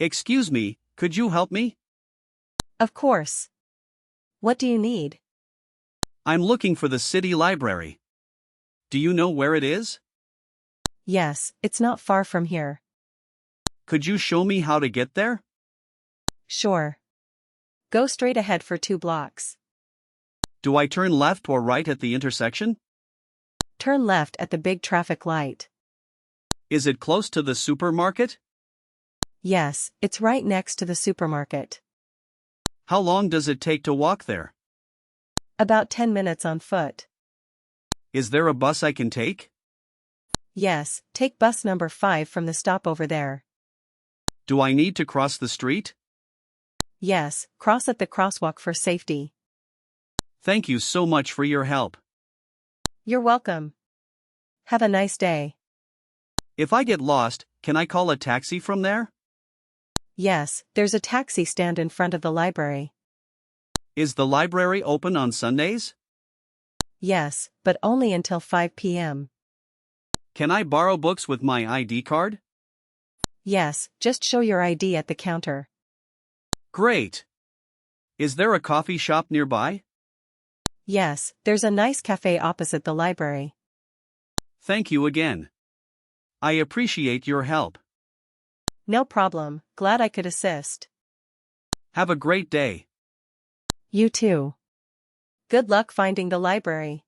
Excuse me, could you help me? Of course. What do you need? I'm looking for the city library. Do you know where it is? Yes, it's not far from here. Could you show me how to get there? Sure. Go straight ahead for 2 blocks. Do I turn left or right at the intersection? Turn left at the big traffic light. Is it close to the supermarket? Yes, it's right next to the supermarket. How long does it take to walk there? About 10 minutes on foot. Is there a bus I can take? Yes, take bus number 5 from the stop over there. Do I need to cross the street? Yes, cross at the crosswalk for safety. Thank you so much for your help. You're welcome. Have a nice day. If I get lost, can I call a taxi from there? Yes, there's a taxi stand in front of the library. Is the library open on Sundays? Yes, but only until 5 p.m. Can I borrow books with my ID card? Yes, just show your ID at the counter. Great. Is there a coffee shop nearby? Yes, there's a nice cafe opposite the library. Thank you again. I appreciate your help. No problem, glad I could assist. Have a great day. You too. Good luck finding the library.